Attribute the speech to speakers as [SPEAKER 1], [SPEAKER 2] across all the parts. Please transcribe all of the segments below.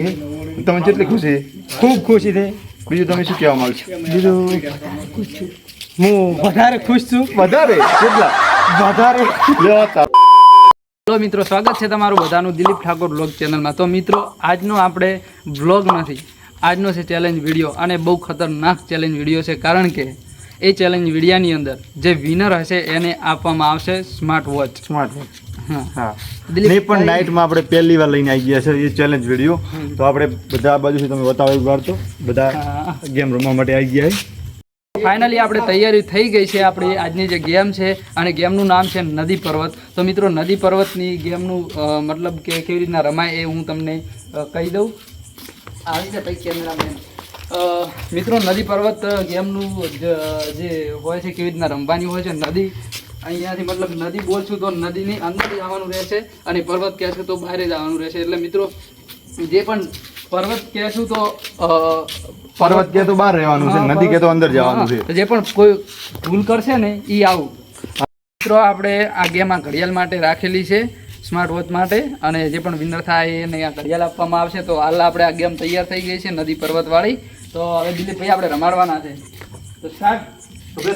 [SPEAKER 1] તમે કેટલી ખુશી?
[SPEAKER 2] ખૂબ ખુશી છે.
[SPEAKER 1] બીજું તમે શું કહેવા માંગો છો?
[SPEAKER 2] બીજું હું વધારે ખુશ છું.
[SPEAKER 1] વધારે કેટલા?
[SPEAKER 2] વધારે
[SPEAKER 3] હેલો મિત્રો, સ્વાગત છે તમારું બધાનું દિલીપ ઠાકોર બ્લોગ ચેનલમાં. તો મિત્રો, આજનો આપણે બ્લોગ નથી, આજનો છે ચેલેન્જ વિડીયો, અને બહુ ખતરનાક ચેલેન્જ વિડીયો છે. કારણ કે એ ચેલેન્જ વિડીયાની અંદર જે વિનર હશે એને આપવામાં આવશે સ્માર્ટ વોચ.
[SPEAKER 1] હા, નહીં પણ નાઇટમાં આપણે પહેલી વાર લઈને આવી ગયા છે એ ચેલેન્જ વિડીયો. તો આપણે બધા આ બાજુથી તમે બતાવો એક વાર. તો બધા ગેમ રમવા માટે આવી ગયા છે.
[SPEAKER 3] ફાઇનલી આપણે તૈયારી થઈ ગઈ છે. આપણી આજની જે ગેમ છે, અને ગેમનું નામ છે નદી પર્વત. તો મિત્રો, નદી પર્વતની ગેમનું મતલબ કે કેવી રીતના રમાય એ હું તમને કહી દઉં. આવી છે પછી કેમેરામેન. મિત્રો, નદી પર્વત ગેમનું જે હોય છે, કેવી રીતના રમવાની હોય છે. નદી અહીંયાથી મતલબ નદી બોલશું તો નદીની અંદર જવાનું રહેશે, અને પર્વત કહેશું તો બહાર જવાનું રહેશે. એટલે મિત્રો, જે પણ પર્વત કહેશું તો
[SPEAKER 1] પર્વત કે તો બહાર રહેવાનું છે, નદી કે તો અંદર જવાનું છે.
[SPEAKER 3] જે પણ કોઈ ભૂલ કરશે ને એ આવું. મિત્રો, આપણે આ ગેમ આ ઘડિયાળ માટે રાખેલી છે, સ્માર્ટ વોચ માટે, અને જે પણ વિનર થાય એને આ ઘડિયાળ આપવામાં આવશે. તો હાલ આપણે આ ગેમ તૈયાર થઈ ગઈ છે, નદી પર્વત વાળી. તો હવે દિલીપભાઈ આપણે રમાડવાના છે. તો સ્ટાર્ટ.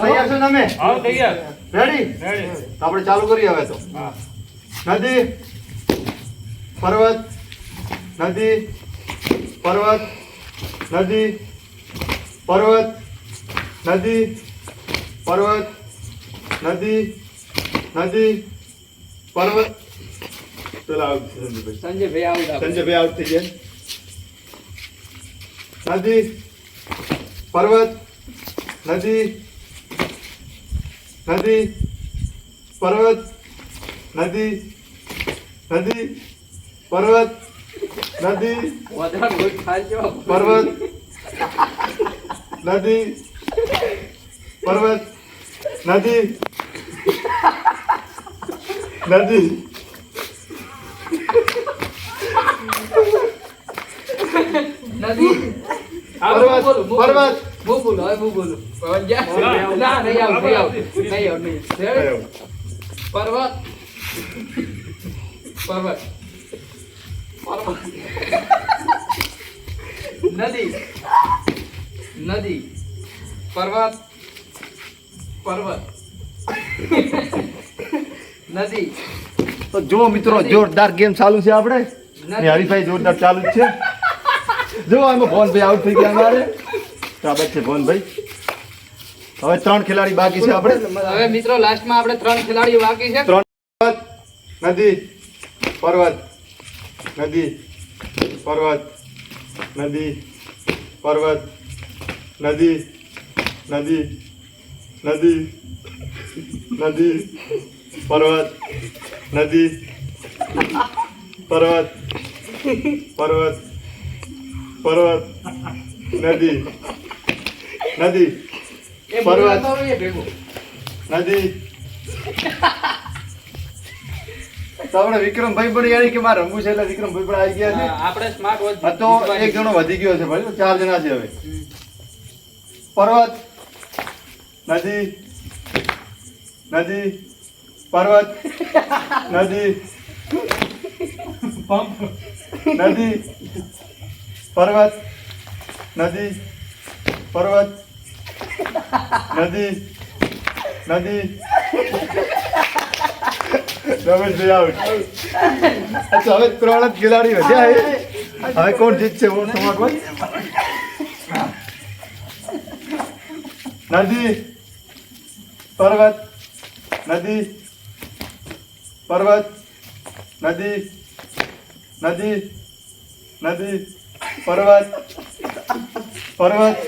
[SPEAKER 1] તૈયાર છો તમે?
[SPEAKER 2] હા, તૈયાર.
[SPEAKER 1] રેડી? તો આપણે ચાલુ કરીએ હવે. તો નદી પર્વત, નદી પર્વત, નદી પર્વત, નદી પર્વત, નદી નદી પર્વત. પેલા આઉટ છે
[SPEAKER 3] સંજયભાઈ આવું.
[SPEAKER 1] સંજયભાઈ આઉટ થઈ જાય. નદી પર્વત, નદી નદી પર્વત, નદી નદી પર્વત, નદી પર્વત, નદી પર્વત, નદી નદી
[SPEAKER 3] નદી
[SPEAKER 1] પર્વત, પર્વત.
[SPEAKER 3] હું બોલું. ના, નહીં આવું. પર્વત, પર્વત, પર્વત, નદી, નદી, પર્વત, પર્વત, નદી.
[SPEAKER 1] તો જો મિત્રો, જોરદાર ગેમ ચાલુ છે. આપણે હરીફાઈ જોરદાર ચાલુ જ છે. જો આમાં ભવનભાઈ આઉટ થઈ ગયા અમારે. બરાબર છે ભવનભાઈ. હવે 3 ખેલાડી બાકી છે આપણે.
[SPEAKER 3] હવે મિત્રો, લાસ્ટમાં આપણે 3 ખેલાડીઓ બાકી છે.
[SPEAKER 1] નદી પર્વત, નદી પર્વત, નદી પર્વત, નદી નદી નદી નદી પર્વત, નદી પર્વત, પર્વત, પર્વત, નદી નદી પર્વત, નદી. તો આપણે વિક્રમભાઈ પણ યાર કે મારે રમવું છે, એટલે વિક્રમભાઈ પણ આવી ગયા છે.
[SPEAKER 3] આપણે સ્માર્ટ વોચ.
[SPEAKER 1] તો એક જણો વધી ગયો છે ભાઈ, 4 જણા છે હવે. પર્વત, નદી નદી પર્વત, નદી નદી પર્વત, નદી પર્વત, નદી નદી. રમેશભાઈ આઉટ. અચ્છા, હવે 3 જ ખેલાડી વધ્યા છે. હવે કોણ જીતશે? નદી પર્વત, નદી પર્વત, નદી નદી નદી પર્વત, પર્વત.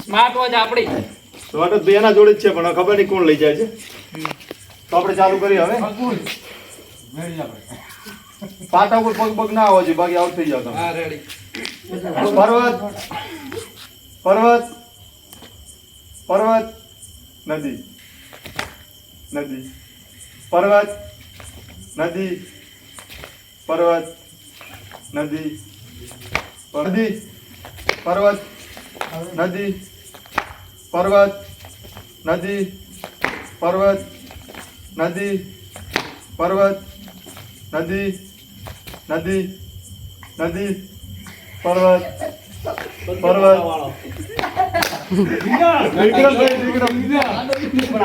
[SPEAKER 3] સ્માર્ટ વોચ આપણી.
[SPEAKER 1] બે ના જોડે જ છે, પણ ખબર નહીં કોણ લઈ જાય છે. તો આપણે ચાલુ કરીએ હવે. પાટા ઉપર પગ પગ ના આવવા જોઈએ, બાકી આઉટ થઈ જાવ તમે.
[SPEAKER 3] હા, રેડી.
[SPEAKER 1] પર્વત, પર્વત, પર્વત, નદી નદી પર્વત, નદી પર્વત, નદી નદી પર્વત, નદી પર્વત, નદી પર્વત નદી પર્વત નદી નદી નદી પર્વત પર્વત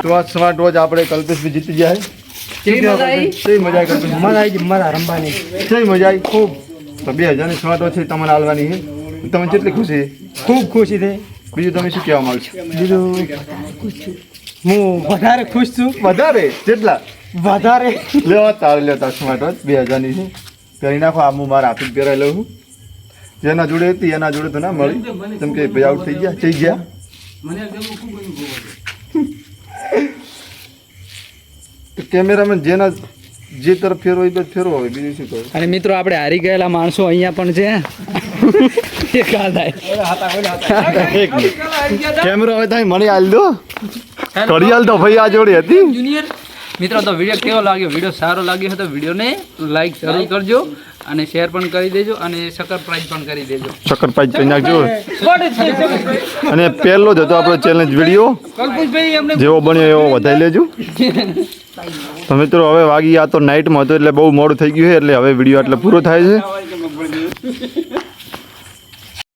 [SPEAKER 1] તો આ સ્માર્ટ વોચ આપણે કલ્પેશભાઈ જીતી ગયા
[SPEAKER 3] કેવી મજા આવી?
[SPEAKER 1] કેવી મજા આવી કલ્પેશ?
[SPEAKER 2] મજા આવી ગઈ મારા રમવાની
[SPEAKER 1] કેવી મજા આવી ખૂબ તો 2000ની સ્માર્ટ વોચ છે તમને હાલવાની છે તમે કેટલી ખુશી
[SPEAKER 2] ખૂબ ખુશી થઈ
[SPEAKER 1] બીજું તમે શું કહેવા માંગશો
[SPEAKER 2] બીજું હું વધારે ખુશ છું
[SPEAKER 1] વધારે કેટલા
[SPEAKER 2] વધારે
[SPEAKER 1] લેતા સ્માર્ટ વોચ 2000ની છે પહેરી નાખો આ હું મારા હાથે જ પહેરાઈ લઉં છું જેના જોડે હતી એના જોડે તો ના મળી કેમ કે ભાઈ આઉટ થઈ ગયા તો કેમેરામેન જેના જે તરફ ફેરવો એ બાજુ ફેરવો હોય બીજું શું કહું
[SPEAKER 3] અને મિત્રો આપણે હારી ગયેલા માણસો અહીંયા પણ છે એ કાલ થાય
[SPEAKER 1] કેમેરો હવે તમે મને હાલ દો થોડી હાલ તો ભાઈ આ જોડે હતી
[SPEAKER 3] જુનિયર મિત્રો તો વિડીયો કેવો લાગ્યો વિડીયો સારો લાગ્યો હોય તો વિડીયોને લાઈક જરૂર કરજો અને શેર પણ કરી દેજો અને સબસ્ક્રાઇબ પણ કરી દેજો
[SPEAKER 1] શક્કરપાઈ કરી નાખજો અને પહેલો જ હતો આપણો ચેલેન્જ વિડીયો
[SPEAKER 3] કલ્પેશભાઈ અમને
[SPEAKER 1] જેવો બન્યો એવો વધારી લેજો તો મિત્રો હવે વાગી આ તો નાઇટમાં હતો એટલે બહુ મોડું થઈ ગયું છે એટલે હવે વિડીયો એટલે પૂરો થાય છે